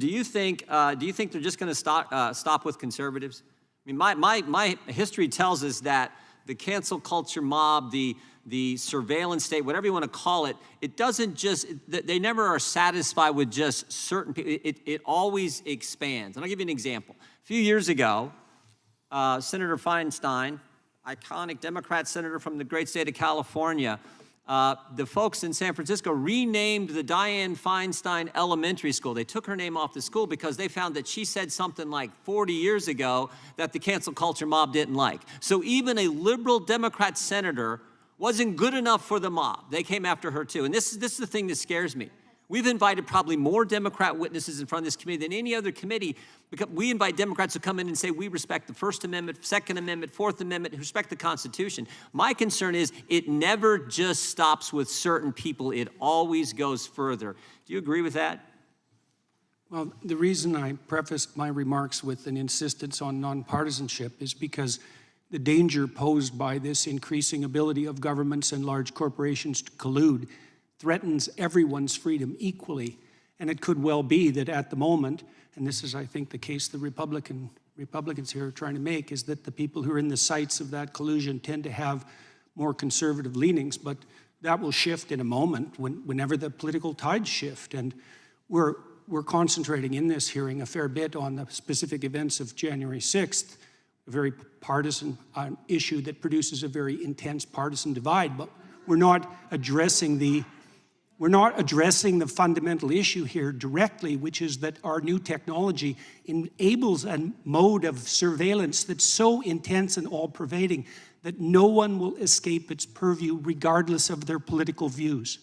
Do you think they're just going to stop with conservatives? I mean, my history tells us that the cancel culture mob, the surveillance state, whatever you want to call it, it doesn't just, they never are satisfied with just certain people. It always expands. And I'll give you an example. A few years ago, Senator Feinstein, iconic Democrat senator from the great state of California, the folks in San Francisco renamed the Dianne Feinstein Elementary School. They took her name off the school because they found that she said something like 40 years ago that the cancel culture mob didn't like. So even a liberal Democrat senator wasn't good enough for the mob. They came after her too. And this is the thing that scares me. We've invited probably more Democrat witnesses in front of this committee than any other committee, because we invite Democrats to come in and say, we respect the First Amendment, Second Amendment, Fourth Amendment, respect the Constitution. My concern is it never just stops with certain people. It always goes further. Do you agree with that? Well, the reason I prefaced my remarks with an insistence on nonpartisanship is because the danger posed by this increasing ability of governments and large corporations to collude threatens everyone's freedom equally. And it could well be that at the moment, and this is, I think, the case the Republicans here are trying to make, is that the people who are in the sights of that collusion tend to have more conservative leanings, but that will shift in a moment whenever the political tides shift. And we're concentrating in this hearing a fair bit on the specific events of January 6th, a very partisan issue that produces a very intense partisan divide, but we're not addressing the fundamental issue here directly, which is that our new technology enables a mode of surveillance that's so intense and all-pervading that no one will escape its purview regardless of their political views.